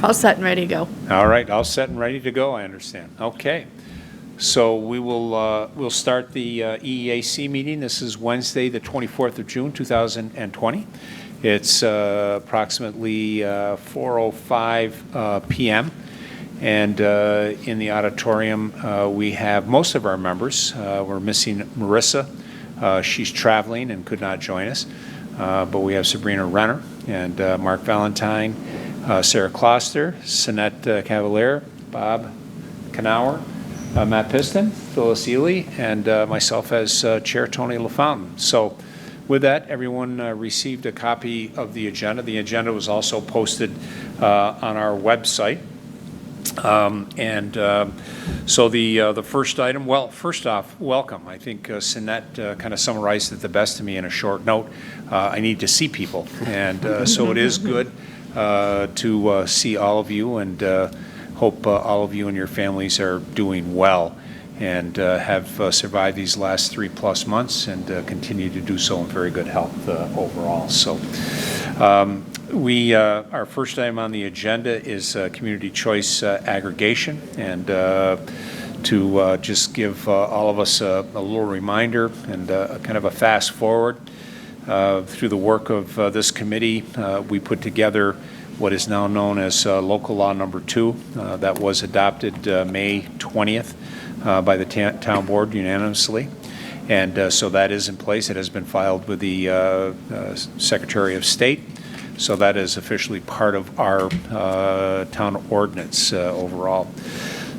All set and ready to go. All right, all set and ready to go, I understand. Okay. So we will we'll start the EEAC meeting. This is Wednesday, the 24th of June, 2020. It's approximately 4:05 p.m. And in the auditorium, we have most of our members. We're missing Marissa. She's traveling and could not join us. But we have Sabrina Renner and Mark Valentine, Sarah Kloster, Sinette Cavalier, Bob Knauer, Matt Piston, Phyllis Ely, and myself as Chair Tony LaFountain. So with that, everyone received a copy of the agenda. The agenda was also posted on our website. So the first item, well, first off, welcome. I think Sinette kind of summarized it the best to me in a short note. I need to see people, and so it is good to see all of you, and hope all of you and your families are doing well and have survived these last 3+ months and continue to do so in very good health overall. So our first item on the agenda is community choice aggregation, and to just give all of us a little reminder and kind of a fast forward. Through the work of this committee, we put together what is now known as Local Law Number 2 that was adopted May 20th by the town board unanimously. And so that is in place. It has been filed with the Secretary of State. So that is officially part of our town ordinance overall.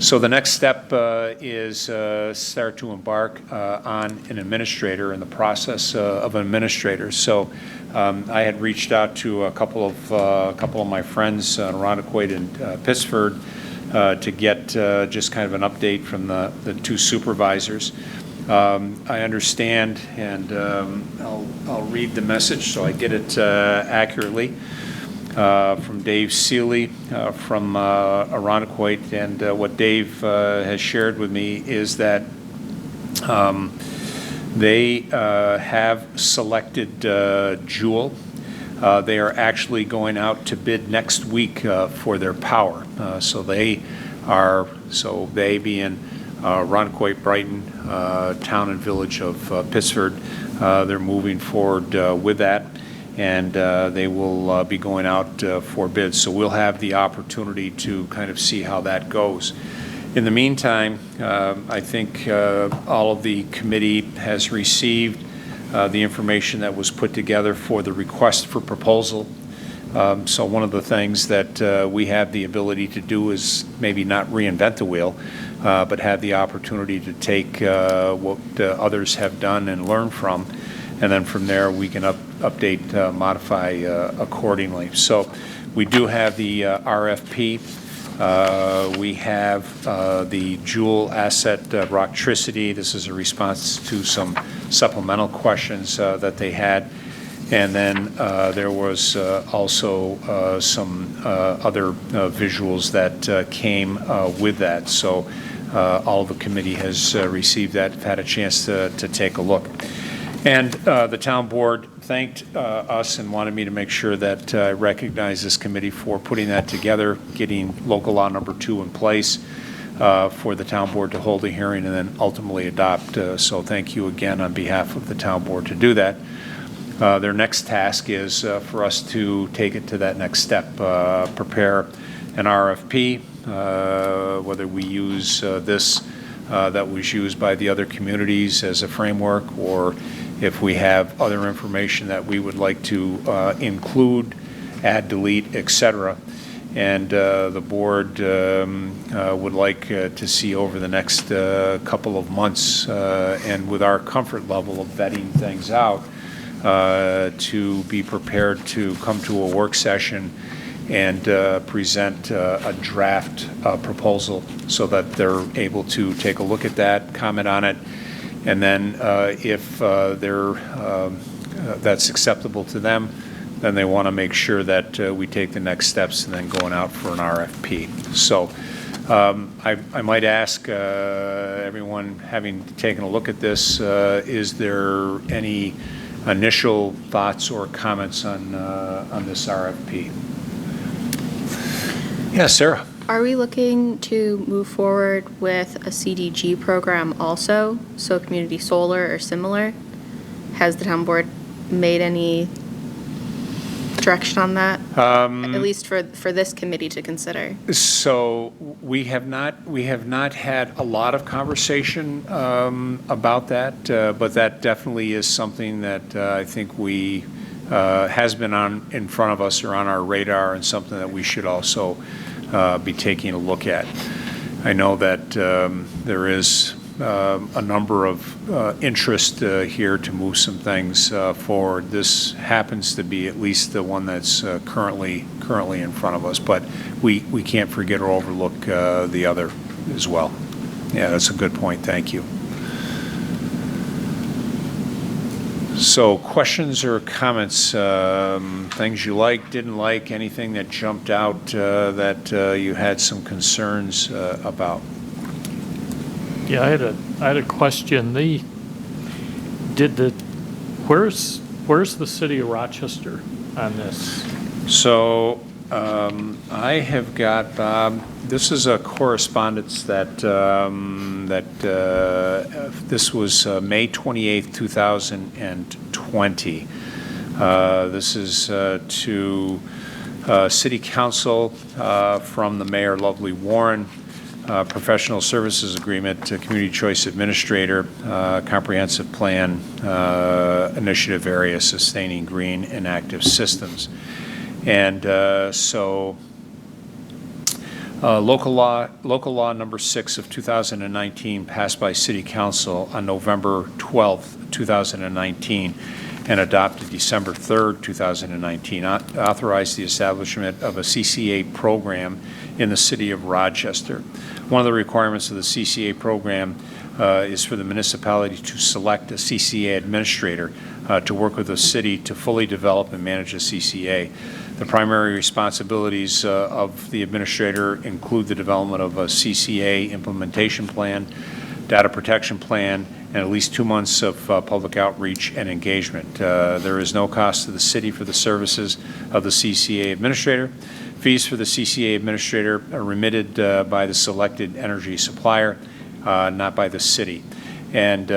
So the next step is start to embark on an administrator in the process of an administrator. So I had reached out to a couple of my friends, Irondequoit and Pittsford, to get just kind of an update from the two supervisors. I understand, and I'll read the message so I get it accurately. From Dave Seeley from Irondequoit, and what Dave has shared with me is that they have selected Jewel. They are actually going out to bid next week for their power. So they being Irondequoit, Brighton, Town and Village of Pittsford, they're moving forward with that. And they will be going out for bids. So we'll have the opportunity to kind of see how that goes. In the meantime, I think all of the committee has received the information that was put together for the request for proposal. So one of the things that we have the ability to do is maybe not reinvent the wheel, but have the opportunity to take what others have done and learn from. And then from there, we can update, modify accordingly. So we do have the RFP. We have the Jewel Asset Rocktricity. This is a response to some supplemental questions that they had. And then there was also some other visuals that came with that. So all of the committee has received that, had a chance to take a look. And the town board thanked us and wanted me to make sure that I recognize this committee for putting that together, getting local law number 2 in place for the town board to hold a hearing and then ultimately adopt. So thank you again on behalf of the town board to do that. Their next task is for us to take it to that next step, prepare an RFP, whether we use this that was used by the other communities as a framework, or if we have other information that we would like to include, add, delete, etc. And the board would like to see over the next couple of months, and with our comfort level of vetting things out, to be prepared to come to a work session and present a draft proposal so that they're able to take a look at that, comment on it, and then if that's acceptable to them, then they want to make sure that we take the next steps and then going out for an RFP. So I might ask everyone, having taken a look at this, is there any initial thoughts or comments on this RFP? Yes, Sarah. Are we looking to move forward with a CDG program also, so community solar or similar? Has the town board made any direction on that? At least for this committee to consider. So we have not had a lot of conversation about that, but that definitely is something that I think we has been in front of us or on our radar, and something that we should also be taking a look at. I know that there is a number of interest here to move some things forward. This happens to be at least the one that's currently in front of us, but we can't forget or overlook the other as well. Yeah, that's a good point. Thank you. So questions or comments, things you liked, didn't like, anything that jumped out that you had some concerns about? Yeah, I had a question. Where's the city of Rochester on this? So I have got, Bob, this is a correspondence that this was May 28th, 2020. This is to City Council from the Mayor Lovely Warren. Professional Services Agreement, Community Choice Administrator, Comprehensive Plan, Initiative Area Sustaining Green and Active Systems. And so local law number 6 of 2019 passed by City Council on November 12th, 2019 and adopted December 3rd, 2019, authorized the establishment of a CCA program in the city of Rochester. One of the requirements of the CCA program is for the municipality to select a CCA administrator to work with the city to fully develop and manage a CCA. The primary responsibilities of the administrator include the development of a CCA implementation plan, data protection plan, and at least 2 months of public outreach and engagement. There is no cost to the city for the services of the CCA administrator. Fees for the CCA administrator are remitted by the selected energy supplier, not by the city, and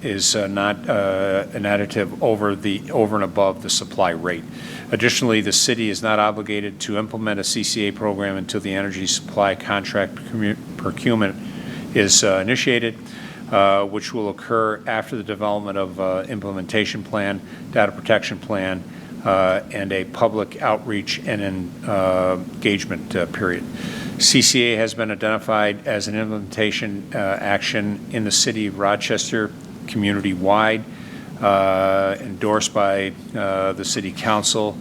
is not an additive over and above the supply rate. Additionally, the city is not obligated to implement a CCA program until the energy supply contract procurement is initiated, which will occur after the development of implementation plan, data protection plan, and a public outreach and engagement period. CCA has been identified as an implementation action in the city of Rochester, community-wide, endorsed by the City Council,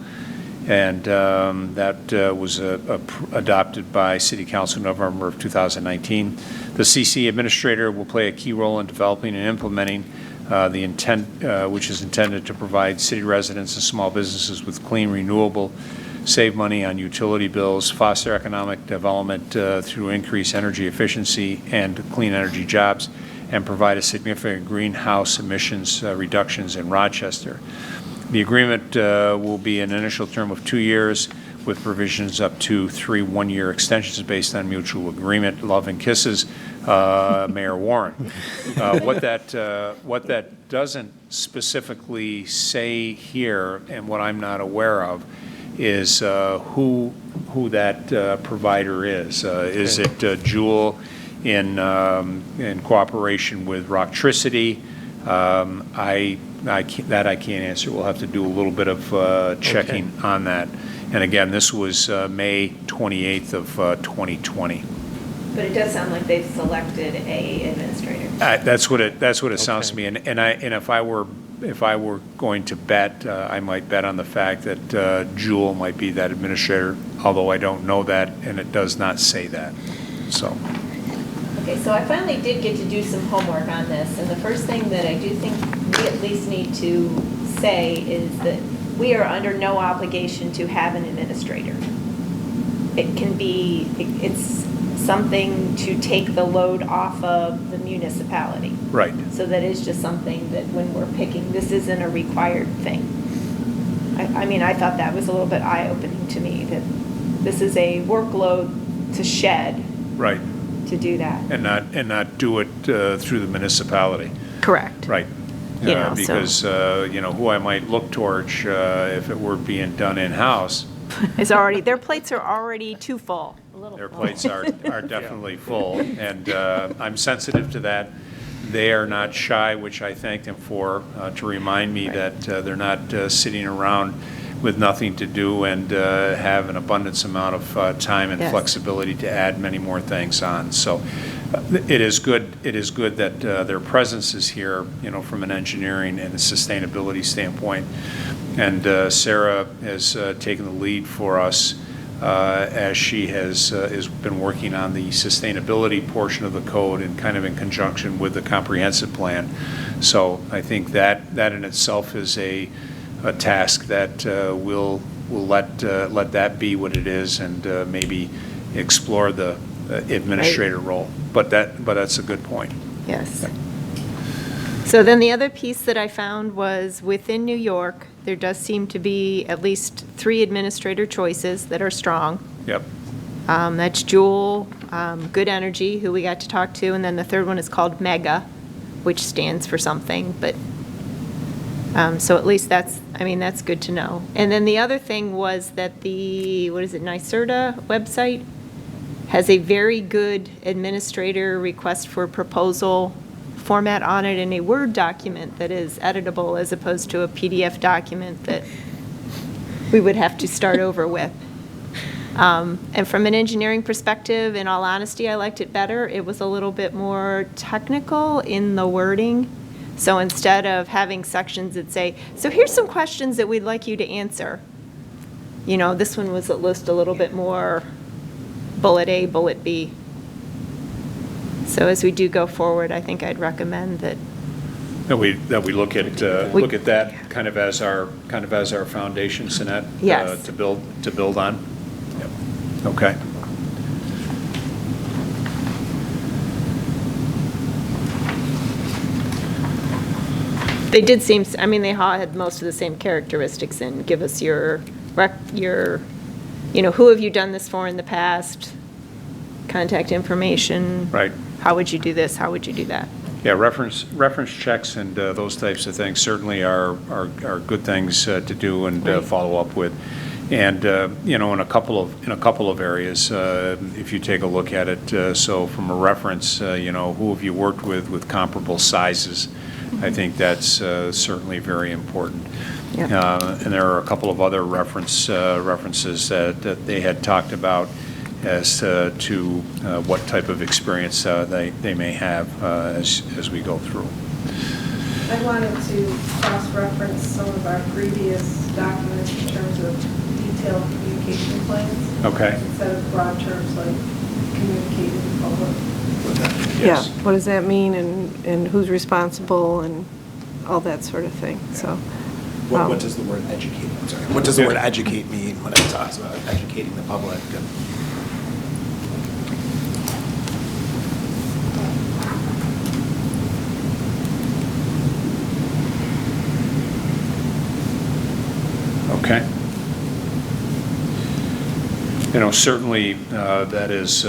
and that was adopted by City Council in November of 2019. The CCA administrator will play a key role in developing and implementing the intent, which is intended to provide city residents and small businesses with clean, renewable, save money on utility bills, foster economic development through increased energy efficiency and clean energy jobs, and provide a significant greenhouse emissions reductions in Rochester. The agreement will be an initial term of 2 years with provisions up to 3 one-year extensions based on mutual agreement. Love and kisses, Mayor Warren. What that doesn't specifically say here, and what I'm not aware of, is who that provider is. Is it Jewel in cooperation with Rocktricity? I can't answer. We'll have to do a little bit of checking on that. And again, this was May 28th of 2020. But it does sound like they've selected a administrator. That's what it sounds to me. And if I were going to bet, I might bet on the fact that Jewel might be that administrator, although I don't know that, and it does not say that. So. Okay, so I finally did get to do some homework on this, and the first thing that I do think we at least need to say is that we are under no obligation to have an administrator. It's something to take the load off of the municipality. Right. So that is just something that when we're picking, this isn't a required thing. I mean, I thought that was a little bit eye-opening to me, that this is a workload to shed Right. to do that. And not do it through the municipality. Correct. Right. You know, so- Because, who I might look towards if it were being done in-house, Their plates are already too full. their plates are definitely full. And I'm sensitive to that. They are not shy, which I thank them for, to remind me that they're not sitting around with nothing to do and have an abundance amount of time and Yes. flexibility to add many more things on. So it is good that their presence is here, from an engineering and a sustainability standpoint. And Sarah has taken the lead for us as she has been working on the sustainability portion of the code and kind of in conjunction with the comprehensive plan. So I think that in itself is a task that we'll let that be what it is, and maybe explore the administrator role. But that's a good point. Yes. So then the other piece that I found was within New York, there does seem to be at least 3 administrator choices that are strong. Yep. That's Jewel, Good Energy, who we got to talk to, and then the third one is called MEGA, which stands for something, but, so at least that's good to know. And then the other thing was that NYSERDA website has a very good administrator request for proposal format on it in a Word document that is editable as opposed to a PDF document that we would have to start over with. And from an engineering perspective, in all honesty, I liked it better. It was a little bit more technical in the wording. So instead of having sections that say, so here's some questions that we'd like you to answer, this one was at least a little bit more bullet A, bullet B. So as we do go forward, I think I'd recommend that. That we look at that kind of as our foundation, Sinette. Yes. To build on. Yep. Okay. They did seem, they all had most of the same characteristics and give us your, who have you done this for in the past? Contact information. Right. How would you do this? How would you do that? Yeah, reference checks and those types of things certainly are good things to do and Right. follow up with. And in a couple of areas, if you take a look at it, so from a reference, who have you worked with comparable sizes? I think that's certainly very important. Yep. And there are a couple of other references that they had talked about as to what type of experience they may have as we go through. I wanted to cross-reference some of our previous documents in terms of detailed communication plans. Okay. Instead of broad terms like communicating to the public. Yes. Yeah, what does that mean, and who's responsible, and all that sort of thing, so. What does the word educate, I'm sorry, what does the word educate mean when it talks about educating the public? Okay. Certainly that is,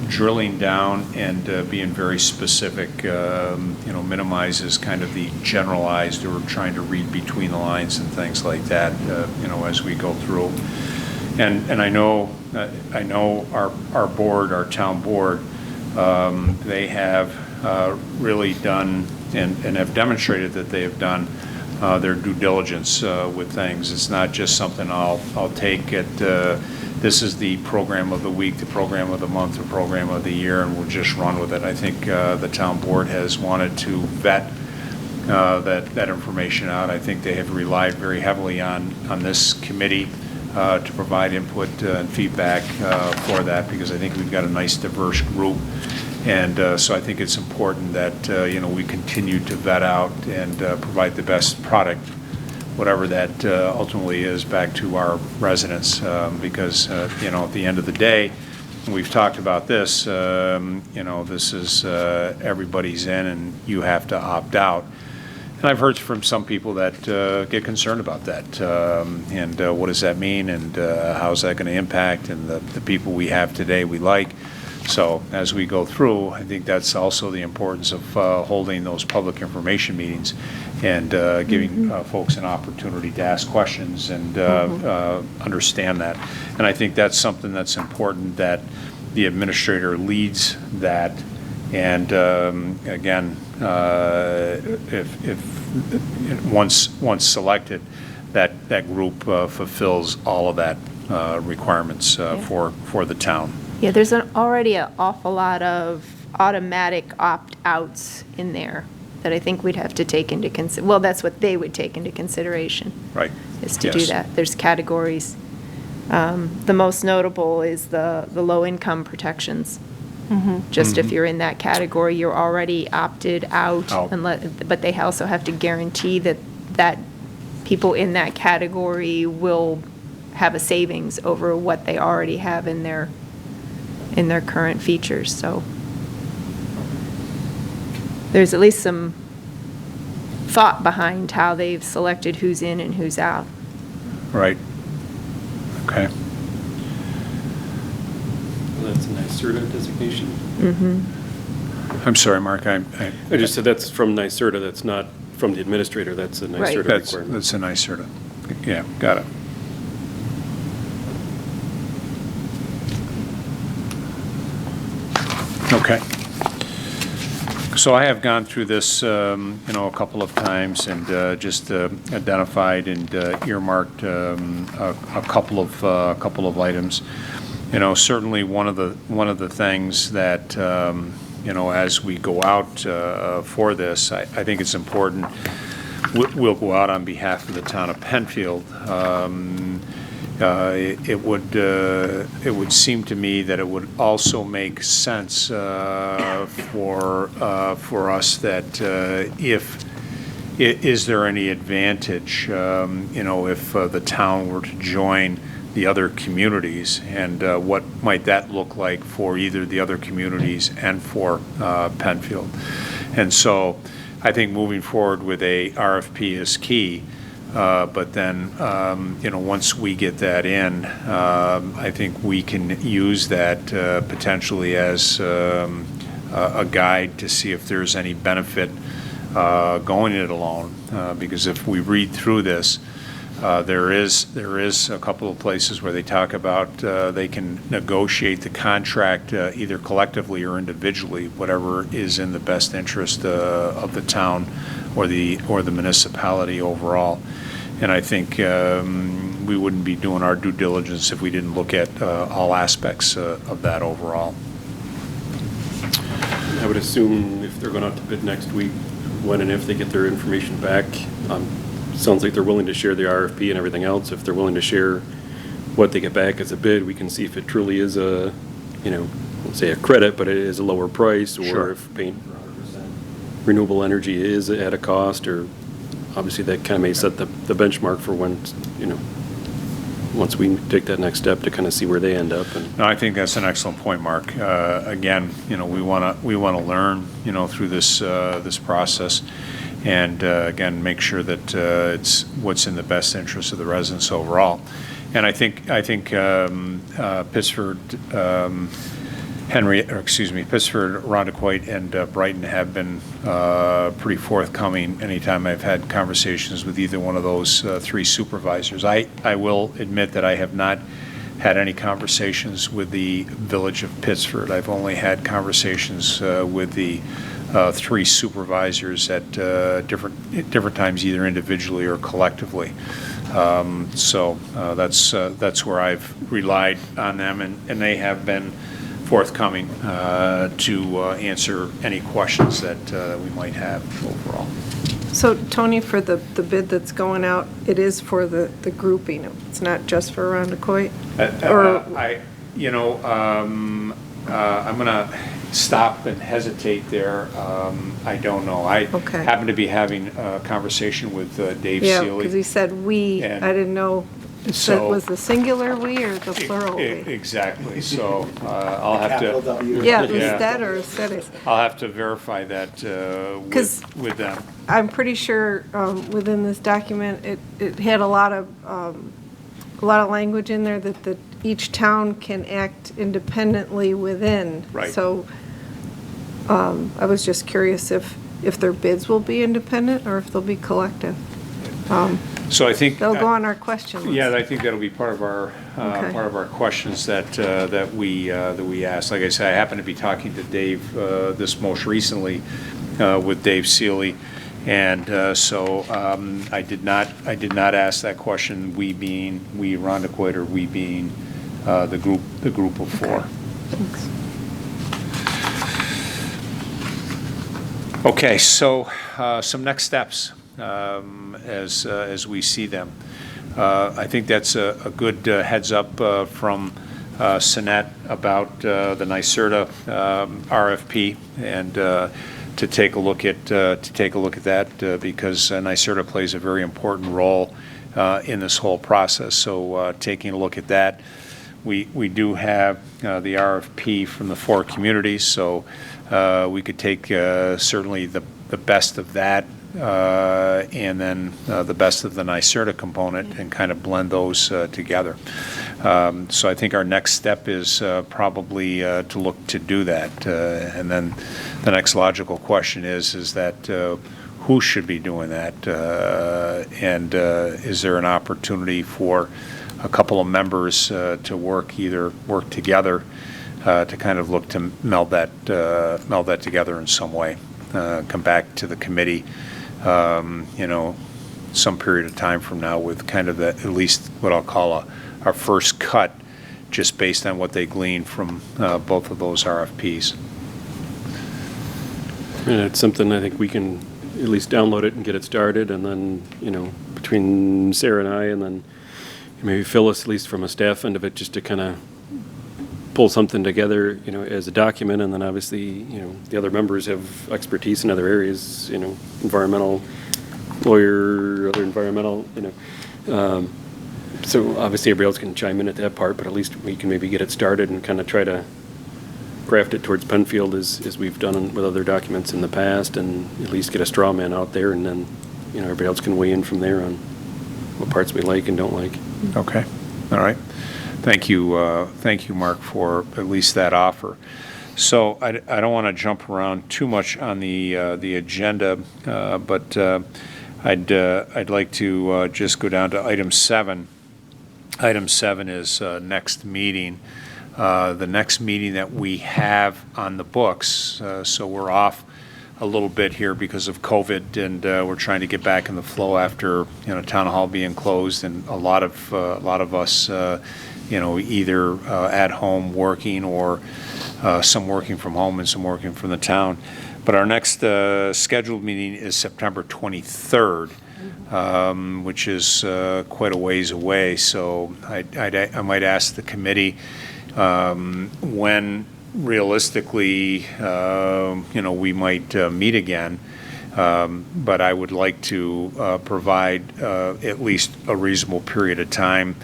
drilling down and being very specific, minimizes kind of the generalized or trying to read between the lines and things like that, as we go through. And I know our board, our town board, they have really done and have demonstrated that they have done their due diligence with things. It's not just something I'll take at this is the program of the week, the program of the month, the program of the year, and we'll just run with it. I think the town board has wanted to vet that information out. I think they have relied very heavily on this committee to provide input and feedback for that, because I think we've got a nice diverse group. And so I think it's important that we continue to vet out and provide the best product, whatever that ultimately is, back to our residents, because at the end of the day, we've talked about this, this is everybody's in and you have to opt out. And I've heard from some people that get concerned about that, and what does that mean, and how's that going to impact, and the people we have today we like. So as we go through, I think that's also the importance of holding those public information meetings and giving folks an opportunity to ask questions and understand that. And I think that's something that's important, that the administrator leads that. And again, if once selected, that group fulfills all of that requirements for the town. Yeah, there's already an awful lot of automatic opt-outs in there that I think we'd have to take into well, that's what they would take into consideration. Right. Is to do Yes. that. There's categories. The most notable is the low-income protections. Just if you're in that category, you're already opted out. But they also have to guarantee that people in that category will have a savings over what they already have in their current features. So there's at least some thought behind how they've selected who's in and who's out. Right. Okay. Well, that's a NYSERDA designation. I'm sorry, Mark. I just said that's from NYSERDA. That's not from the administrator. That's a NYSERDA requirement. that's a nice sort of. Yeah, got it. Okay. So I have gone through this, a couple of times, and just identified and earmarked a couple of items. Certainly one of the things that as we go out for this, I think it's important. We'll go out on behalf of the town of Penfield. It would seem to me that it would also make sense for us that is there any advantage, if the town were to join the other communities, and what might that look like for either the other communities and for Penfield. And so I think moving forward with a RFP is key. But then, once we get that in, I think we can use that potentially as a guide to see if there's any benefit going it alone. Because if we read through this, there is a couple of places where they talk about they can negotiate the contract either collectively or individually, whatever is in the best interest of the town or the municipality overall. And I think we wouldn't be doing our due diligence if we didn't look at all aspects of that overall. I would assume if they're going out to bid next week, when and if they get their information back, sounds like they're willing to share the RFP and everything else. If they're willing to share what they get back as a bid, we can see if it truly is a, let's say a credit, but it is a lower price, or Sure. if paying for 100% renewable energy is at a cost, or obviously that kind of may set the benchmark for when, once we take that next step to kind of see where they end up. And No, I think that's an excellent point, Mark. Again, we want to learn, through this process, and again, make sure that it's what's in the best interest of the residents overall. And I think Pittsford, Pittsford, Rondequoit, and Brighton have been pretty forthcoming anytime I've had conversations with either one of those three supervisors. I will admit that I have not had any conversations with the Village of Pittsford. I've only had conversations with the three supervisors at different times, either individually or collectively. So that's where I've relied on them, and they have been forthcoming to answer any questions that we might have overall. So, Tony, for the bid that's going out, it is for the grouping. It's not just for Rondequoit? I'm going to stop and hesitate there. I don't know. I Okay. happen to be having a conversation with Dave Yeah, Seeley. because he said we, And- I didn't know So was the singular "we" or the plural "we"? Exactly, so I'll have Capital to, W. Yeah, was Yeah. that or aesthetics? I'll have to verify that 'Cause- with them. I'm pretty sure within this document, it had a lot of language in there that each town can act independently within. Right. So I was just curious if their bids will be independent or if they'll be collective. So I think. They'll go on our question list. Yeah, I think that'll be part of our, Okay. questions that we ask. Like I said, I happened to be talking to Dave this most recently with Dave Seeley, and so I did not ask that question. We being Rondequoit, or we being the group of four. Thanks. Okay, so some next steps as we see them. I think that's a good heads up from Sinet about the NYSERDA RFP, and to take a look at that because NYSERDA plays a very important role in this whole process. So taking a look at that. We do have the RFP from the four communities, so we could take certainly the best of that and then the best of the NYSERDA component and kind of blend those together. So I think our next step is probably to look to do that. And then the next logical question is that who should be doing that? And is there an opportunity for a couple of members to work together to kind of look to meld that together in some way, come back to the committee, some period of time from now with kind of at least what I'll call our first cut, just based on what they gleaned from both of those RFPs. And it's something I think we can at least download it and get it started, and then, between Sarah and I, and then maybe Phyllis, at least from a staff end of it, just to kind of pull something together, as a document, and then obviously, the other members have expertise in other areas, environmental lawyer, other environmental, so obviously everybody else can chime in at that part, but at least we can maybe get it started and kind of try to craft it towards Penfield as we've done with other documents in the past, and at least get a straw man out there, and then, everybody else can weigh in from there on what parts we like and don't like. Okay, all right. Thank you, Mark, for at least that offer. So I don't want to jump around too much on the agenda, but I'd like to just go down to item 7. Item 7 is next meeting. The next meeting that we have on the books, so we're off a little bit here because of COVID, and we're trying to get back in the flow after town hall being closed, and a lot of us either at home working, or some working from home and some working from the town. But our next scheduled meeting is September 23rd, which is quite a ways away. So I might ask the committee when realistically we might meet again. But I would like to provide at least a reasonable period of time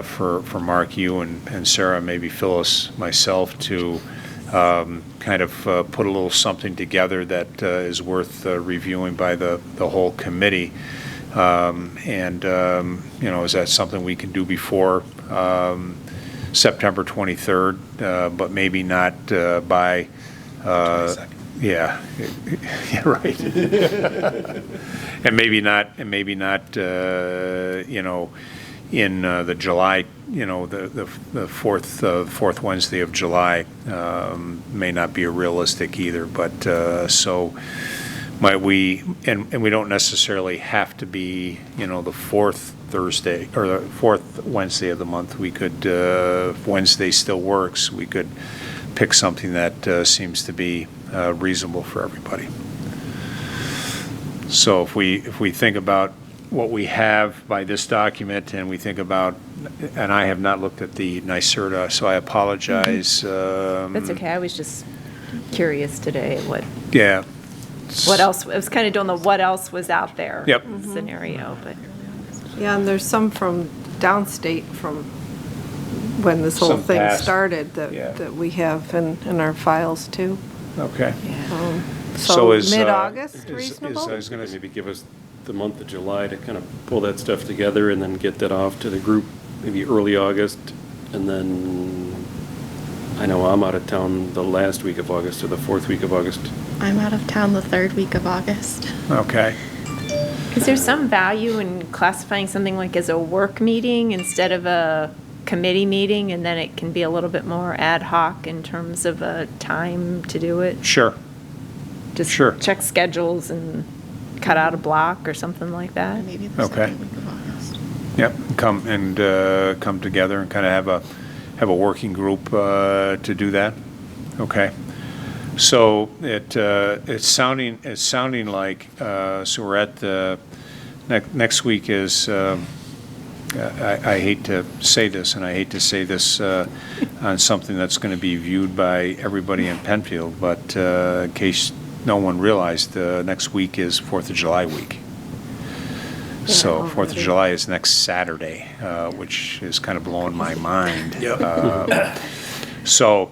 for Mark, you, and Sarah, maybe Phyllis, myself, to kind of put a little something together that is worth reviewing by the whole committee. And is that something we can do before September 23rd, but maybe not by 22nd. Yeah, yeah, right. and maybe not, in the July, the fourth Wednesday of July may not be realistic either. But so might we, and we don't necessarily have to be, the fourth Thursday or the fourth Wednesday of the month. We could, if Wednesday still works, we could pick something that seems to be reasonable for everybody. So if we think about what we have by this document, and we think about, and I have not looked at the NYSERDA, so I apologize. That's okay, I was just curious today what else, I was kind of doing the what else was out there Yep. scenario, but. Yeah, and there's some from downstate from when this whole Some thing past- started yeah. that we have in our files too. Okay. So is, mid-August is- reasonable? I was gonna Maybe give us the month of July to kind of pull that stuff together and then get that off to the group, maybe early August. And then, I know I'm out of town the last week of August or the fourth week of August. I'm out of town the 3rd week of August. Okay. Is there some value in classifying something like as a work meeting instead of a committee meeting, and then it can be a little bit more ad hoc in terms of a time to do it? Sure. Just Sure. check schedules and cut out a block or something like that? Maybe the Okay. 2nd week of August. Yep, come together and kind of have a working group to do that. Okay. So it's sounding like so we're at the next week is I hate to say this, and I hate to say this on something that's going to be viewed by everybody in Penfield, but in case no one realized, next week is 4th of July week. So 4th of July is next Saturday, which is kind of blowing my mind. So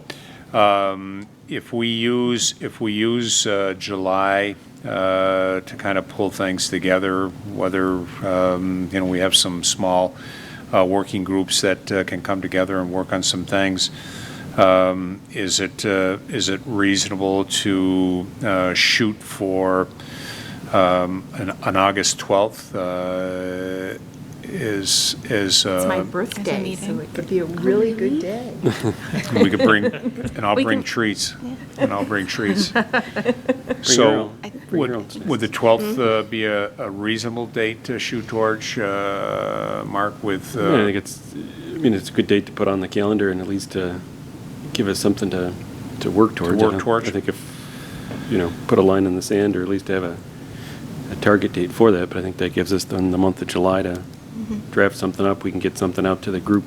if we use July to kind of pull things together, whether we have some small working groups that can come together and work on some things. Is it reasonable to shoot for an August 12th? It's my birthday, so it could be a really good day. We could bring, and I'll We bring can- treats, and I'll bring treats. your So own. Bring your own snacks. would the 12th be a reasonable date to shoot towards, Mark, with? Yeah, I think it's a good date to put on the calendar and at least give us something to work towards. work towards. I think if, put a line in the sand or at least have a target date for that, but I think that gives us then the month of July to draft something up. We can get something out to the group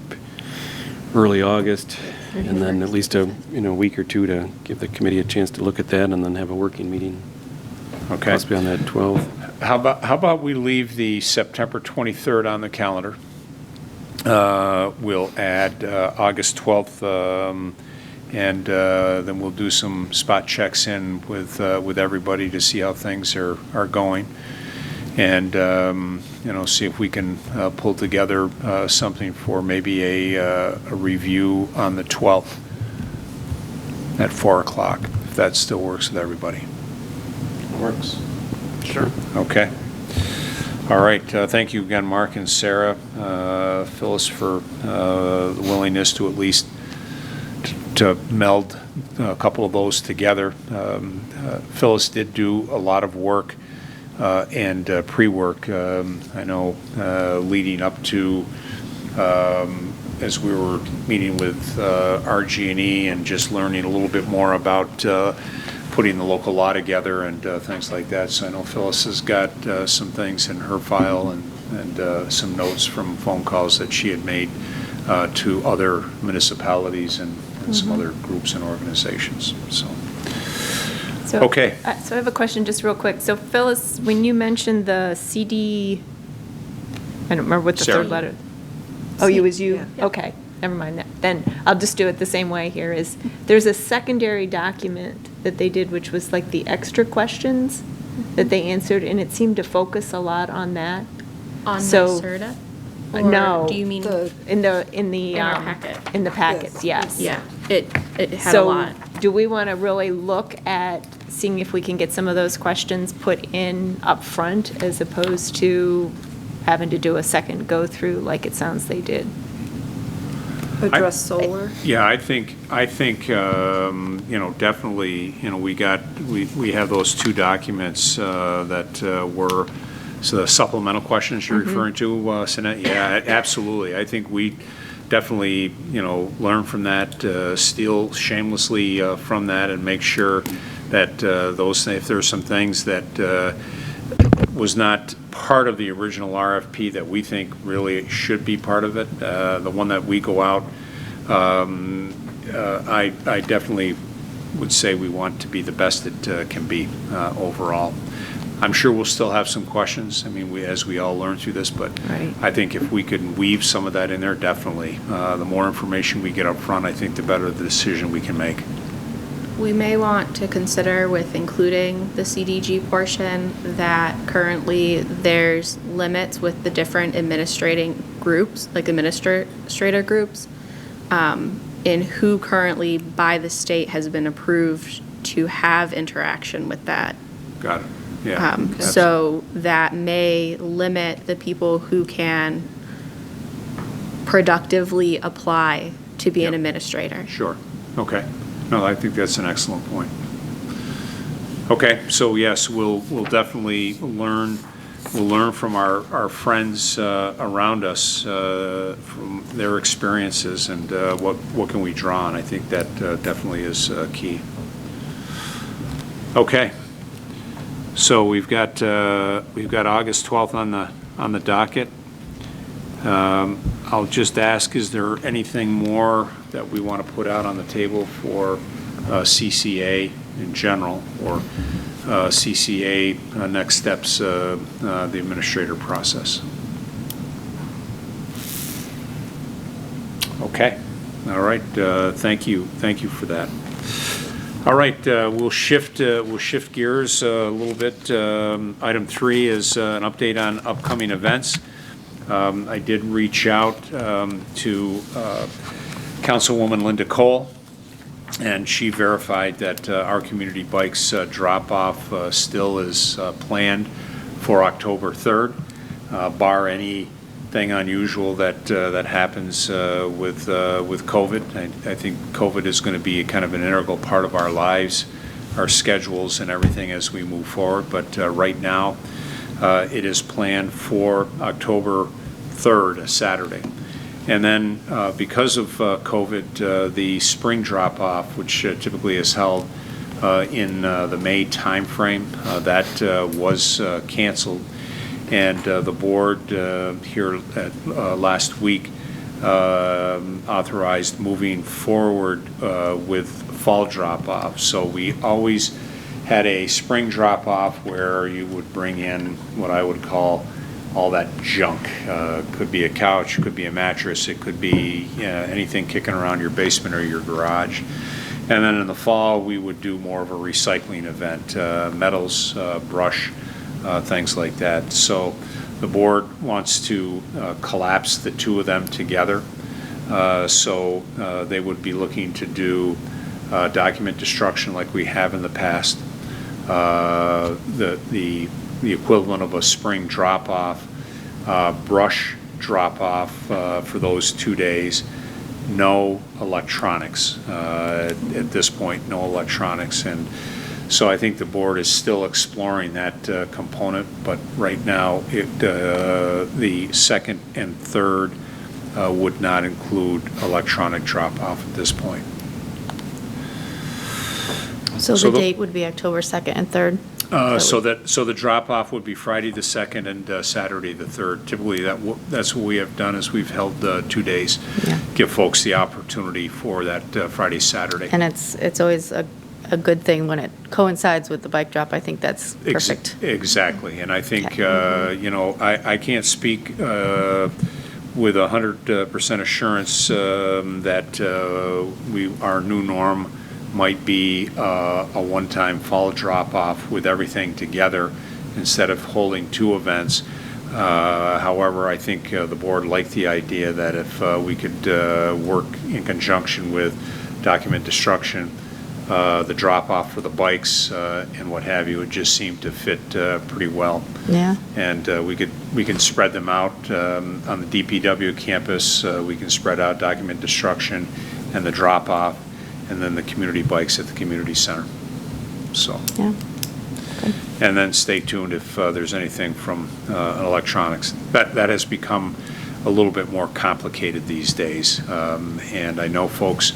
early August, and then at least a week or two to give the committee a chance to look at that and then have a working meeting. Okay. Possibly on that 12th. How about we leave the September 23rd on the calendar? We'll add August 12th, and then we'll do some spot checks in with everybody to see how things are going, and see if we can pull together something for maybe a review on the 12th at 4:00, if that still works with everybody. Works. Sure. Okay. All right. Thank you again, Mark and Sarah, Phyllis, for the willingness to at least to meld a couple of those together. Phyllis did do a lot of work and pre-work. I know leading up to as we were meeting with RG&E and just learning a little bit more about putting the local law together and things like that. So I know Phyllis has got some things in her file and some notes from phone calls that she had made to other municipalities and some other groups and organizations. So, okay. So I have a question just real quick. So Phyllis, when you mentioned the CD, I don't remember what the Sarah. third letter. Oh, you was you? Yeah. Okay, never mind that. Then I'll just do it the same way here is, there's a secondary document that they did, which was like the extra questions that they answered, and it seemed to focus a lot on that. On So- NYSERDA? No. Or do you mean? In the our packet. in the packets, yes. Yeah, it had a So, lot. do we want to really look at seeing if we can get some of those questions put in up front as opposed to having to do a second go-through like it sounds they did? Address solar. Yeah, I think definitely, we have those two documents that were, so the supplemental questions you're referring to, Sinet? Yeah, absolutely. I think we definitely, learn from that, steal shamelessly from that and make sure that those, if there's some things that was not part of the original RFP that we think really should be part of it, the one that we go out, I definitely would say we want to be the best it can be overall. I'm sure we'll still have some questions. I mean, as we all learn through this, but Right. I think if we could weave some of that in there, definitely. The more information we get up front, I think the better the decision we can make. We may want to consider with including the CDG portion that currently there's limits with the different administrating groups, like administrator groups, in who currently by the state has been approved to have interaction with that. Got it. Yeah. So that may limit the people who can productively apply to be an Yep. administrator. Sure. Okay. No, I think that's an excellent point. Okay, so yes, we'll definitely learn. We'll learn from our friends around us, from their experiences, and what can we draw on. I think that definitely is key. Okay. So we've got August 12th on the docket. I'll just ask, is there anything more that we want to put out on the table for CCA in general, or CCA next steps, the administrator process? Okay. All right. Thank you for that. All right, we'll shift gears a little bit. Item 3 is an update on upcoming events. I did reach out to Councilwoman Linda Cole, and she verified that our community bikes drop-off still is planned for October 3rd, bar anything unusual that happens with COVID. I think COVID is going to be kind of an integral part of our lives, our schedules, and everything as we move forward. But right now, it is planned for October 3rd, a Saturday. And then because of COVID, the spring drop-off, which typically is held in the May timeframe, that was canceled. And the board here last week authorized moving forward with fall drop-off. So we always had a spring drop-off where you would bring in what I would call all that junk. Could be a couch, could be a mattress, it could be anything kicking around your basement or your garage. And then in the fall, we would do more of a recycling event, metals, brush, things like that. So the board wants to collapse the two of them together. So they would be looking to do document destruction like we have in the past. The equivalent of a spring drop-off, brush drop-off for those 2 days. No electronics at this point, no electronics. And so I think the board is still exploring that component, but right now the second and third would not include electronic drop-off at this point. So the date would be October 2nd and 3rd? So the drop-off would be Friday the 2nd and Saturday the 3rd. Typically, that's what we have done, is we've held 2 days. Yeah. Give folks the opportunity for that Friday, Saturday. And it's always a good thing when it coincides with the bike drop. I think that's perfect. Exactly. And I think, Okay. I can't speak with 100% assurance that our new norm might be a one-time fall drop-off with everything together instead of holding 2 events. However, I think the board liked the idea that if we could work in conjunction with document destruction, the drop-off for the bikes and what have you, it just seemed to fit pretty well. Yeah. And we can spread them out on the DPW campus. We can spread out document destruction and the drop-off, and then the community bikes at the community center. So. Yeah. Good. And then stay tuned if there's anything from electronics. That has become a little bit more complicated these days, and I know folks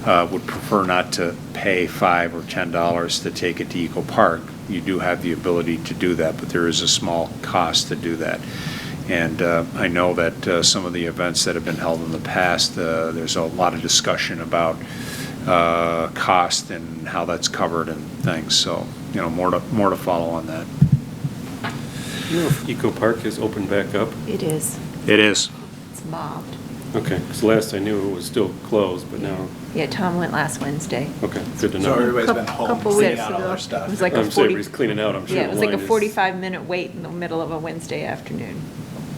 would prefer not to pay $5 or $10 to take it to Eco Park. You do have the ability to do that, but there is a small cost to do that. And I know that some of the events that have been held in the past, there's a lot of discussion about cost and how that's covered and things. So, more to follow on that. You know if Eco Park is open back up? It is. It is. It's mobbed. Okay, because last I knew it was still closed, but now, Yeah, Tom went last Wednesday. okay, good to So know. everybody's been home Couple cleaning weeks out all ago. their It stuff. was like a I'm saying 40. everybody's cleaning out, I'm sure. Yeah, it was the like a line is- 45-minute wait in the middle of a Wednesday afternoon.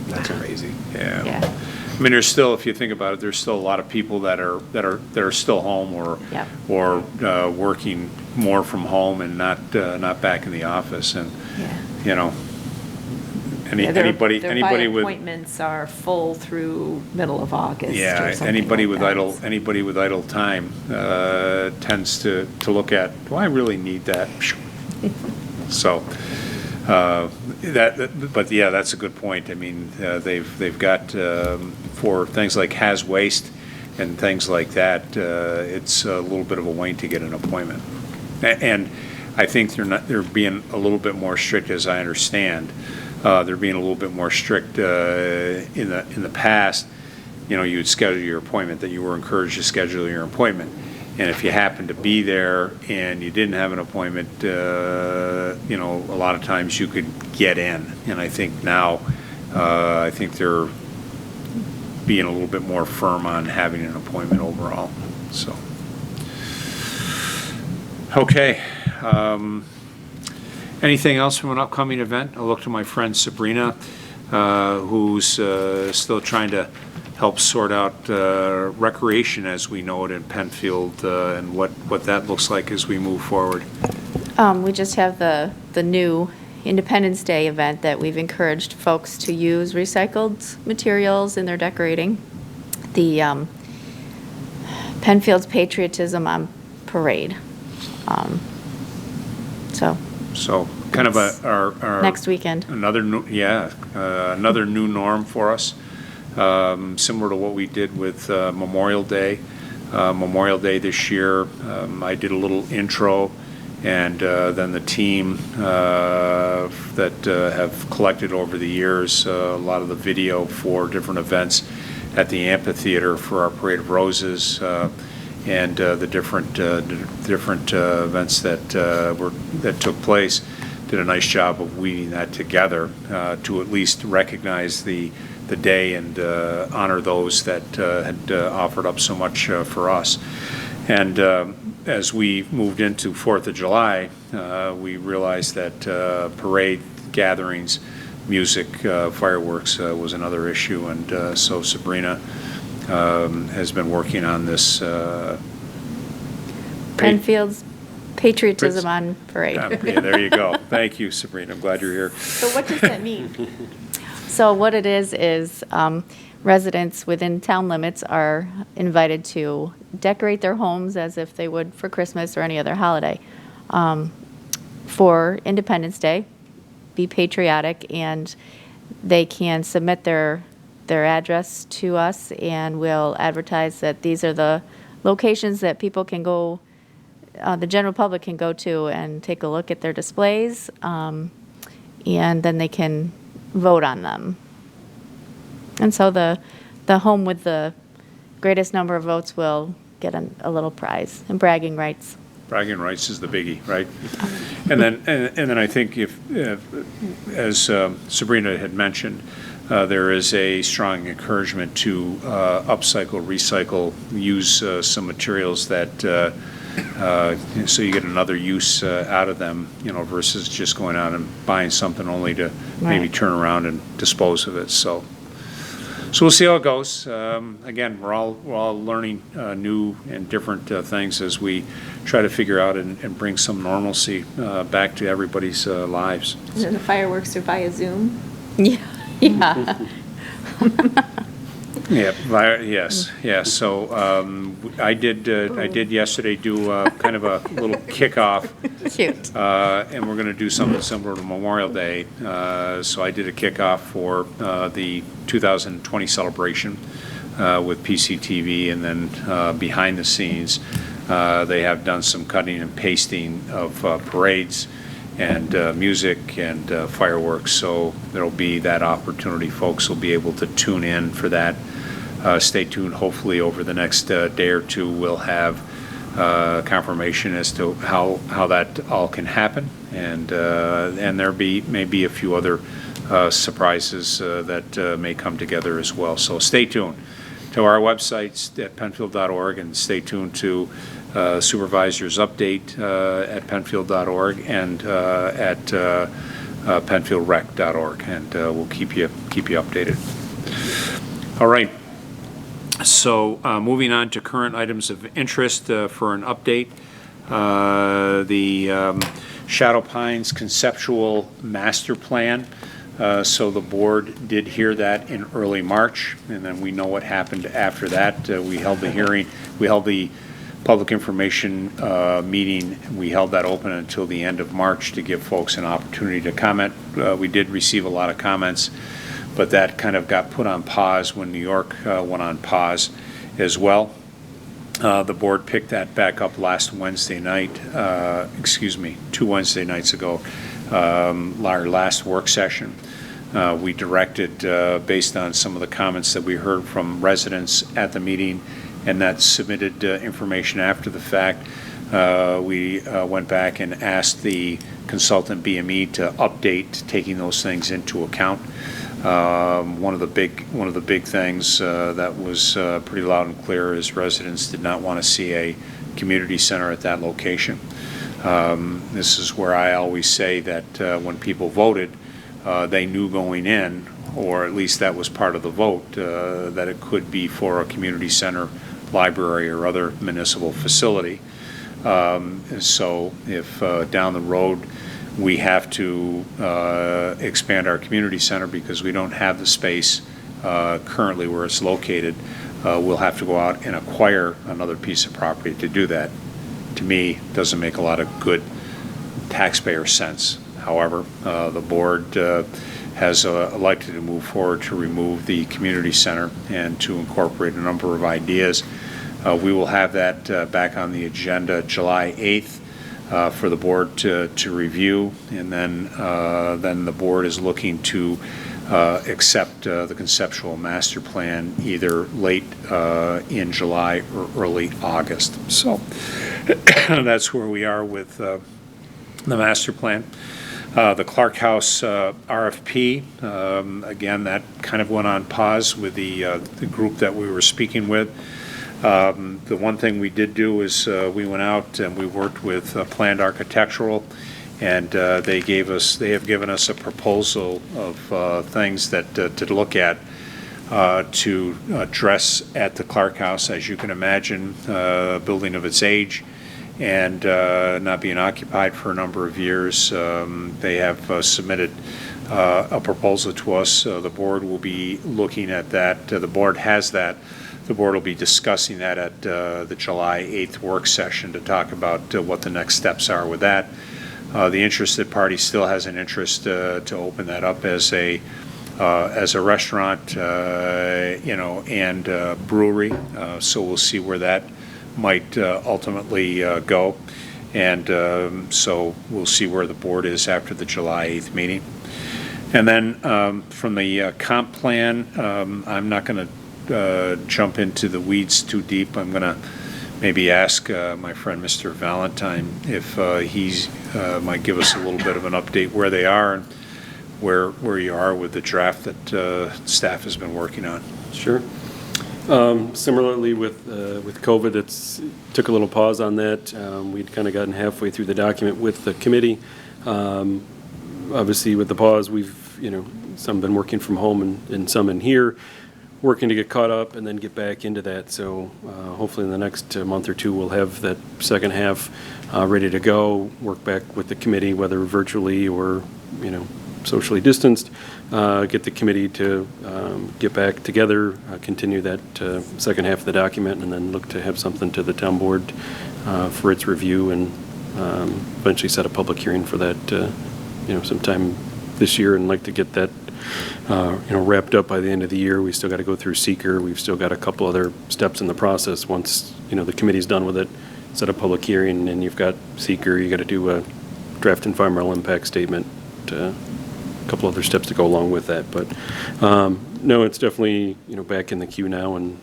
That's crazy. Yeah. Yeah. I mean, there's still, if you think about it, there's still a lot of people that are still home Yep. or working more from home and not back in the office. And, Yeah. you know, Yeah, their anybody by with, appointments are full through middle of August yeah, or something anybody like with that. anybody with idle time tends to look at, do I really need that? So, but yeah, that's a good point. I mean, they've got, for things like haz waste and things like that, it's a little bit of a wait to get an appointment. And I think they're being a little bit more strict, as I understand. They're being a little bit more strict in the past. You know, you'd schedule your appointment, that you were encouraged to schedule your appointment. And if you happened to be there and you didn't have an appointment, you know, a lot of times you could get in. And I think now, I think they're being a little bit more firm on having an appointment overall, so. Okay. Anything else from an upcoming event? I'll look to my friend Sabrina, who's still trying to help sort out recreation as we know it in Penfield, and what that looks like as we move forward. We just have the new Independence Day event that we've encouraged folks to use recycled materials in their decorating. The Penfield's Patriotism on Parade. So kind of our Next weekend. another new norm for us, similar to what we did with Memorial Day. Memorial Day this year, I did a little intro, and then the team that have collected over the years a lot of the video for different events at the amphitheater for our Parade of Roses, and the different events that took place, did a nice job of weaving that together to at least recognize the day and honor those that had offered up so much for us. And as we moved into 4th of July, we realized that parade gatherings, music, fireworks was another issue, and so Sabrina has been working on this. Penfield's Patriotism on Parade. Yeah, there you go. Thank you, Sabrina. I'm glad you're here. So what does that mean? So what it is residents within town limits are invited to decorate their homes as if they would for Christmas or any other holiday. For Independence Day, be patriotic, and they can submit their address to us, and we'll advertise that these are the locations that people can go, the general public can go to and take a look at their displays, and then they can vote on them. And so the home with the greatest number of votes will get a little prize and bragging rights. Bragging rights is the biggie, right? And then I think as Sabrina had mentioned, there is a strong encouragement to upcycle, recycle, use some materials that so you get another use out of them, versus just going out and buying something only to maybe Right. turn around and dispose of it. So we'll see how it goes. Again, we're all learning new and different things as we try to figure out and bring some normalcy back to everybody's lives. And then the fireworks are via Zoom? Yeah. Yeah. Yes. So I did yesterday do kind of a little kickoff. Cute. And we're going to do something similar to Memorial Day. So I did a kickoff for the 2020 celebration with PCTV, and then behind the scenes, they have done some cutting and pasting of parades and music and fireworks. So there'll be that opportunity. Folks will be able to tune in for that. Stay tuned. Hopefully over the next day or two, we'll have confirmation as to how that all can happen, and there may be a few other surprises that may come together as well. So stay tuned to our websites at penfield.org, and stay tuned to Supervisor's Update at penfield.org and at penfieldrec.org, and we'll keep you updated. All right. So moving on to current items of interest for an update. The Shadow Pines Conceptual Master Plan. So the board did hear that in early March, and then we know what happened after that. We held the hearing, we held the public information meeting. We held that open until the end of March to give folks an opportunity to comment. We did receive a lot of comments, but that kind of got put on pause when New York went on pause as well. The board picked that back up last Wednesday night, 2 Wednesday nights ago, our last work session. We directed, based on some of the comments that we heard from residents at the meeting, and that submitted information after the fact, we went back and asked the consultant BME to update, taking those things into account. One of the big things that was pretty loud and clear is residents did not want to see a community center at that location. This is where I always say that when people voted, they knew going in, or at least that was part of the vote, that it could be for a community center, library, or other municipal facility. So if down the road we have to expand our community center because we don't have the space currently where it's located, we'll have to go out and acquire another piece of property to do that. To me, doesn't make a lot of good taxpayer sense. However, the board has elected to move forward to remove the community center and to incorporate a number of ideas. We will have that back on the agenda July 8th for the board to review, and then the board is looking to accept the conceptual master plan either late in July or early August. So that's where we are with the master plan. The Clark House RFP, again, that kind of went on pause with the group that we were speaking with. The one thing we did do is we went out and we worked with Planned Architectural, and they have given us a proposal of things that to look at to address at the Clark House. As you can imagine, a building of its age and not being occupied for a number of years, they have submitted a proposal to us. The board will be looking at that. The board has that. The board will be discussing that at the July 8th work session to talk about what the next steps are with that. The interested party still has an interest to open that up as a restaurant, and brewery. So we'll see where that might ultimately go, and so we'll see where the board is after the July 8th meeting. And then from the comp plan, I'm not going to jump into the weeds too deep. I'm going to maybe ask my friend Mr. Valentine if he might give us a little bit of an update where they are and where you are with the draft that staff has been working on. Sure. Similarly with COVID, took a little pause on that. We'd kind of gotten halfway through the document with the committee. Obviously, with the pause, we've some been working from home and some in here, working to get caught up and then get back into that. So hopefully in the next month or two, we'll have that second half ready to go, work back with the committee, whether virtually or, socially distanced, get the committee to get back together, continue that second half of the document, and then look to have something to the town board for its review, and eventually set a public hearing for that, sometime this year, and like to get that wrapped up by the end of the year. We still got to go through seeker. We've still got a couple other steps in the process. Once, the committee's done with it, set a public hearing, and you've got seeker, you got to do a draft environmental impact statement, a couple other steps to go along with that. But no, it's definitely, back in the queue now and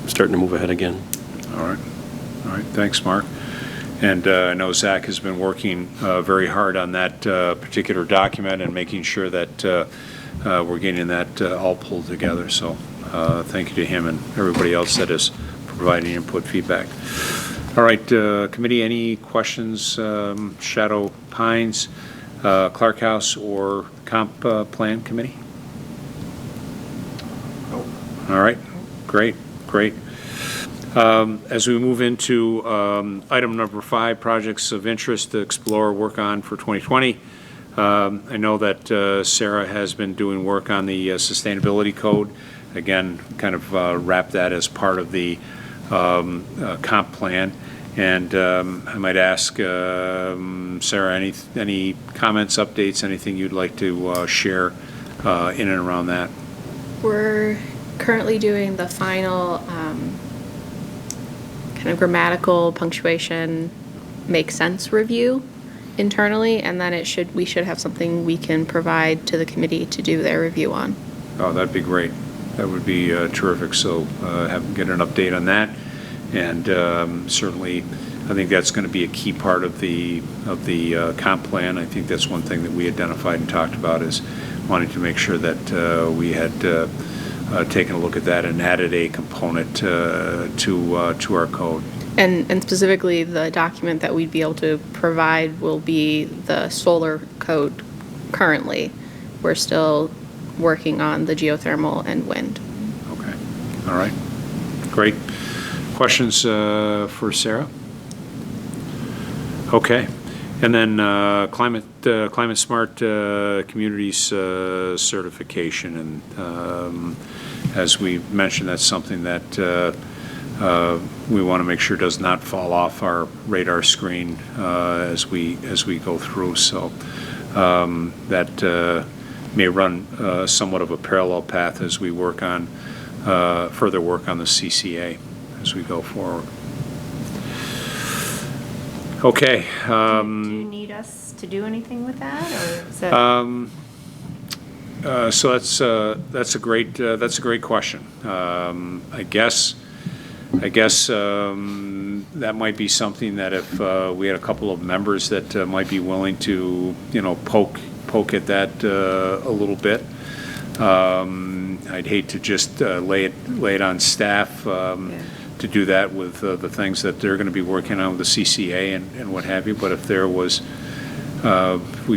starting to move ahead again. All right. Thanks, Mark. And I know Zach has been working very hard on that particular document and making sure that we're getting that all pulled together. So thank you to him and everybody else that is providing input feedback. All right, committee, any questions? Shadow Pines, Clark House, or Comp Plan Committee? All right, great. As we move into item number 5, projects of interest to explore, work on for 2020. I know that Sarah has been doing work on the sustainability code. Again, kind of wrap that as part of the comp plan. And I might ask Sarah, any comments, updates, anything you'd like to share in and around that? We're currently doing the final kind of grammatical, punctuation, make sense review internally, and then we should have something we can provide to the committee to do their review on. Oh, that'd be great. That would be terrific. So get an update on that, and certainly, I think that's going to be a key part of the comp plan. I think that's one thing that we identified and talked about is wanting to make sure that we had taken a look at that and added a component to our code. And specifically, the document that we'd be able to provide will be the solar code currently. We're still working on the geothermal and wind. Okay. All right. Great. Questions for Sarah? Okay. And then climate smart communities certification, and as we mentioned, that's something that we want to make sure does not fall off our radar screen as we go through. So that may run somewhat of a parallel path as we work on further work on the CCA as we go forward. Okay. Do you need us to do anything with that, or is that? So that's a great question. I guess that might be something that if we had a couple of members that might be willing to poke at that a little bit. I'd hate to just lay it on staff. To do that with the things that they're going to be working on with the CCA and what have you. But if there was, if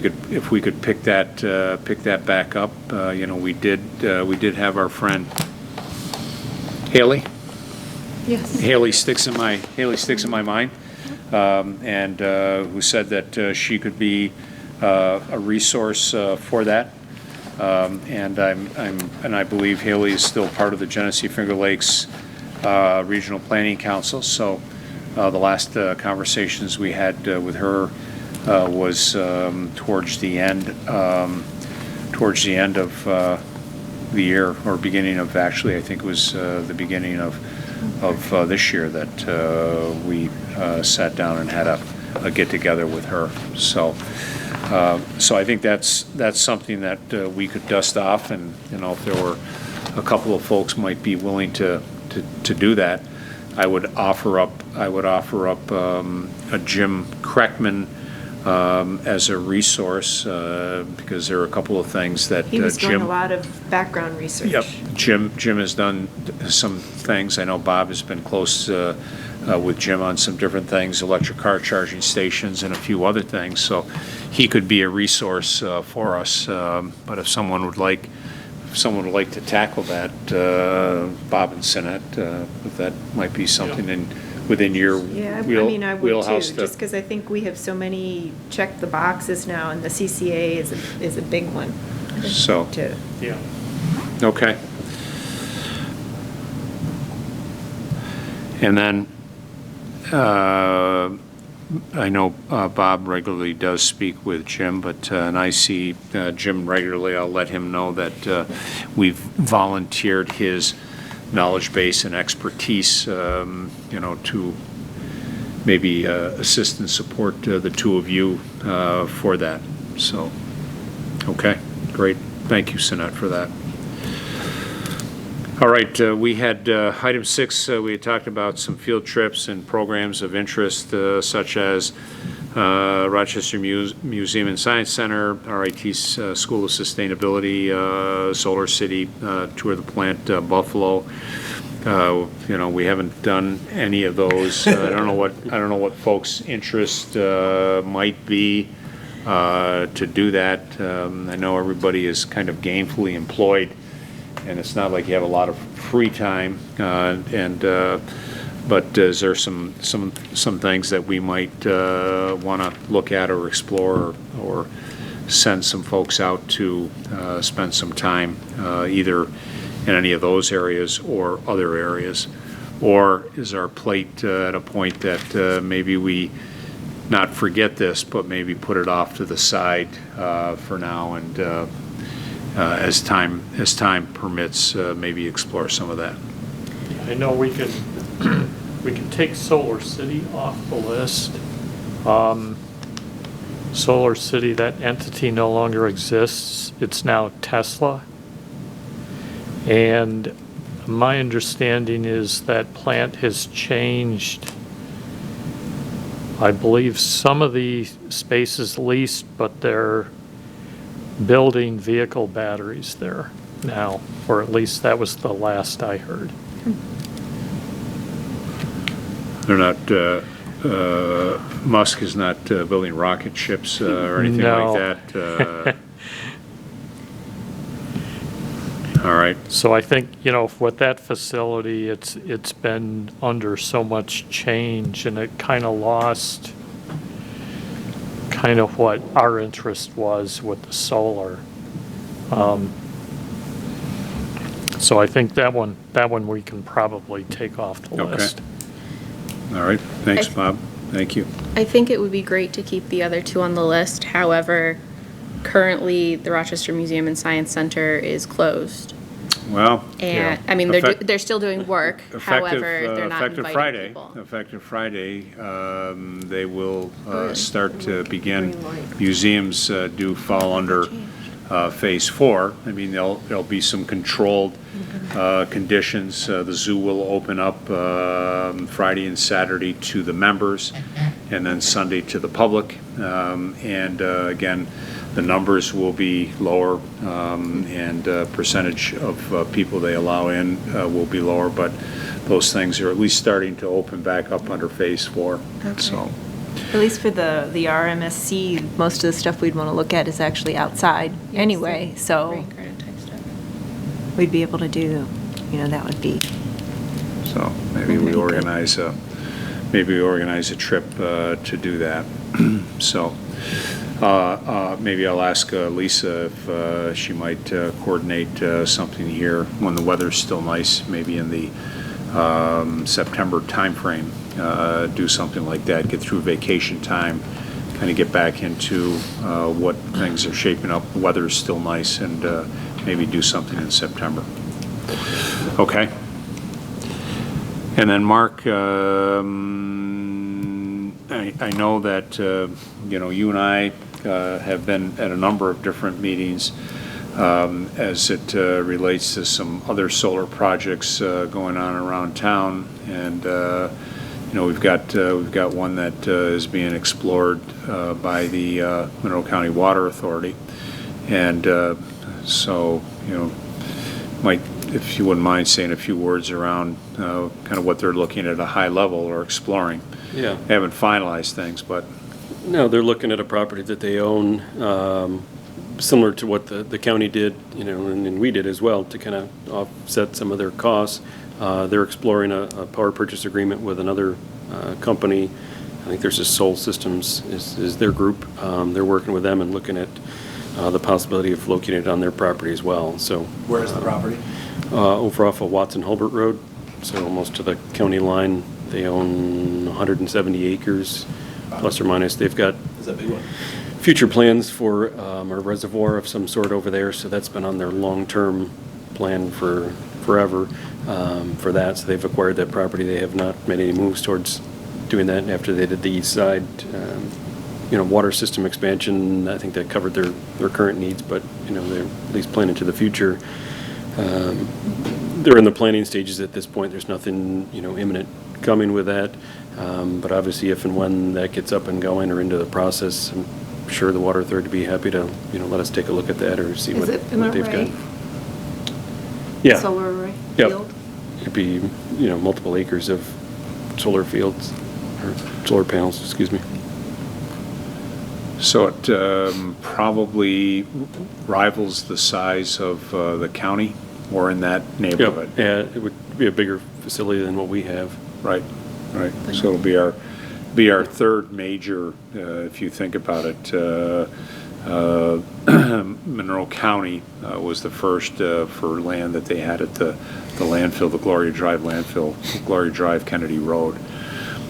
we could pick that back up, we did have our friend Haley. Yes. Haley sticks in my mind, and who said that she could be a resource for that. And I believe Haley is still part of the Genesee Finger Lakes Regional Planning Council. So the last conversations we had with her was towards the end of the year, or beginning of, actually I think it was the beginning of this year that we sat down and had a get together with her. So I think that's something that we could dust off, and if there were a couple of folks might be willing to do that, I would offer up a Jim Kreckman as a resource because there are a couple of things that He was Jim. doing a lot of background research. Yep, Jim has done some things. I know Bob has been close with Jim on some different things, electric car charging stations and a few other things. So he could be a resource for us. But if someone would like to tackle that, Bob and Sinet, if that might be something within your Yeah, I would wheelhouse. too, just because I think we have so many check the boxes now, and the CCA is a big one. So, Yeah. okay. And then, I know Bob regularly does speak with Jim, but, and I see Jim regularly. I'll let him know that we've volunteered his knowledge base and expertise, to maybe assist and support the two of you for that. So, okay, great. Thank you, Sinet, for that. All right, we had item 6, we had talked about some field trips and programs of interest such as Rochester Museum and Science Center, RIT's School of Sustainability, Solar City, tour the plant, Buffalo. We haven't done any of those. I don't know what folks' interest might be to do that. I know everybody is kind of gainfully employed, and it's not like you have a lot of free time. But is there some things that we might want to look at or explore, or send some folks out to spend some time, either in any of those areas or other areas? Or is our plate at a point that maybe we not forget this, but maybe put it off to the side for now, and as time permits, maybe explore some of that? I know we could take Solar City off the list. Solar City, that entity no longer exists. It's now Tesla. And my understanding is that plant has changed. I believe some of the space is leased, but they're building vehicle batteries there now, or at least that was the last I heard. They're not, Musk is not building rocket ships or anything No. like that? All right. So I think, with that facility, it's been under so much change, and it kind of lost kind of what our interest was with the solar. So I think that one we can probably take off the Okay. list. All right. Thanks, Bob. Thank you. I think it would be great to keep the other two on the list. However, currently, the Rochester Museum and Science Center is closed. Well, And, I mean, they're still doing work, however, they're not effective inviting Friday, people. effective Friday, they will start to begin. Green light. Museums do fall under Phase 4. I mean, there'll be some controlled conditions. The zoo will open up Friday and Saturday to the members, and then Sunday to the public. And again, the numbers will be lower, and percentage of people they allow in will be lower, but those things are at least starting to open back up under Phase 4. Okay. So, At least for the RMSC, most of the stuff we'd want to look at is actually outside anyway, so Rain garden type stuff. we'd be able to do, that would be. so maybe we organize a trip to do that. So, maybe I'll ask Lisa if she might coordinate something here when the weather's still nice, maybe in the September timeframe. Do something like that, get through vacation time, kind of get back into what things are shaping up. The weather is still nice, and maybe do something in September. Okay. And then Mark, I know that you and I have been at a number of different meetings as it relates to some other solar projects going on around town, and we've got one that is being explored by the Monroe County Water Authority, and so might, if you wouldn't mind saying a few words around kind of what they're looking at a high level or exploring. Yeah. They haven't finalized things, but No, they're looking at a property that they own, similar to what the county did, and we did as well, to kind of offset some of their costs. They're exploring a power purchase agreement with another company. I think there's a Soul Systems is their group. They're working with them and looking at the possibility of locating it on their property as well. So Where is the property? over off of Watson Hulbert Road, so almost to the county line. They own 170 acres, plus or minus. They've got Is that a big one? future plans for a reservoir of some sort over there, so that's been on their long-term plan for forever for that. So they've acquired that property. They have not made any moves towards doing that after they did the east side. Water system expansion, I think that covered their current needs, but they're at least planning to the future. they're in the planning stages at this point. There's nothing, imminent coming with that. But obviously, if and when that gets up and going or into the process, I'm sure the Water Authority would be happy to, let us take a look at that or see Is what it an they've got. array? Yeah. Solar array Yep. field? It'd be, multiple acres of solar fields, or solar panels, excuse me. So it probably rivals the size of the county or in that neighborhood? Yeah, it would be a bigger facility than what we have. Right, right. So it'll be our third major, if you think about it. Monroe County was the first for land that they had at the landfill, the Gloria Drive landfill, Gloria Drive Kennedy Road.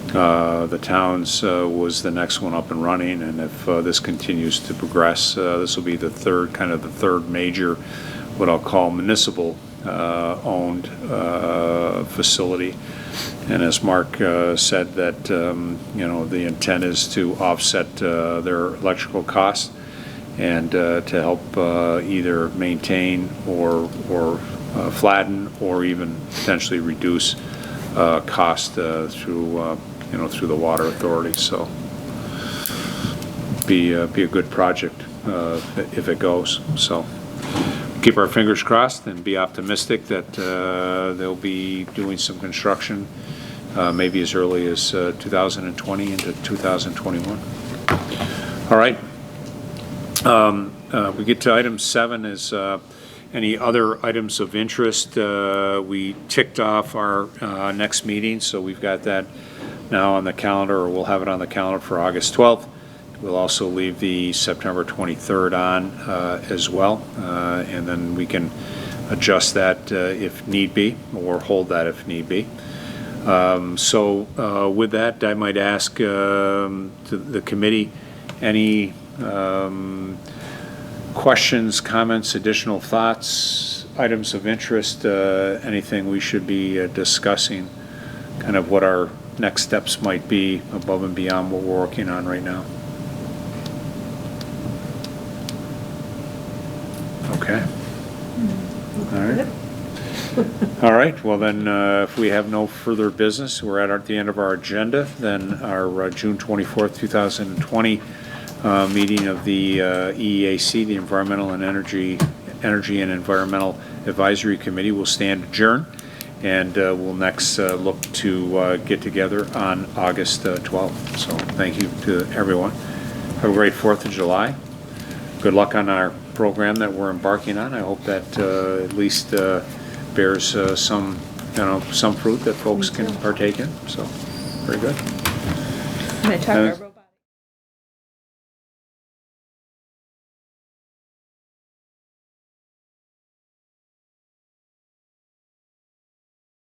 The Towns was the next one up and running, and if this continues to progress, this will be the third major, what I'll call municipal owned facility. And as Mark said, that the intent is to offset their electrical costs and to help either maintain or flatten or even potentially reduce cost through the Water Authority. So be a good project if it goes. So keep our fingers crossed and be optimistic that they'll be doing some construction maybe as early as 2020 into 2021. All right. We get to item 7 is any other items of interest. We ticked off our next meeting, so we've got that now on the calendar, or we'll have it on the calendar for August 12th. We'll also leave the September 23rd on as well, and then we can adjust that if need be, or hold that if need be. So with that, I might ask to the committee any questions, comments, additional thoughts, items of interest, anything we should be discussing, kind of what our next steps might be above and beyond what we're working on right now. Okay. All right. All right. Well, then, if we have no further business, we're at the end of our agenda. Then our June 24th, 2020 meeting of the EEAC, the Environmental and Energy and Environmental Advisory Committee, will stand adjourned, and we'll next look to get together on August 12th. So thank you to everyone. Have a great 4th of July. Good luck on our program that we're embarking on. I hope that at least bears some fruit that folks can partake in. So very good. I'm going to talk to our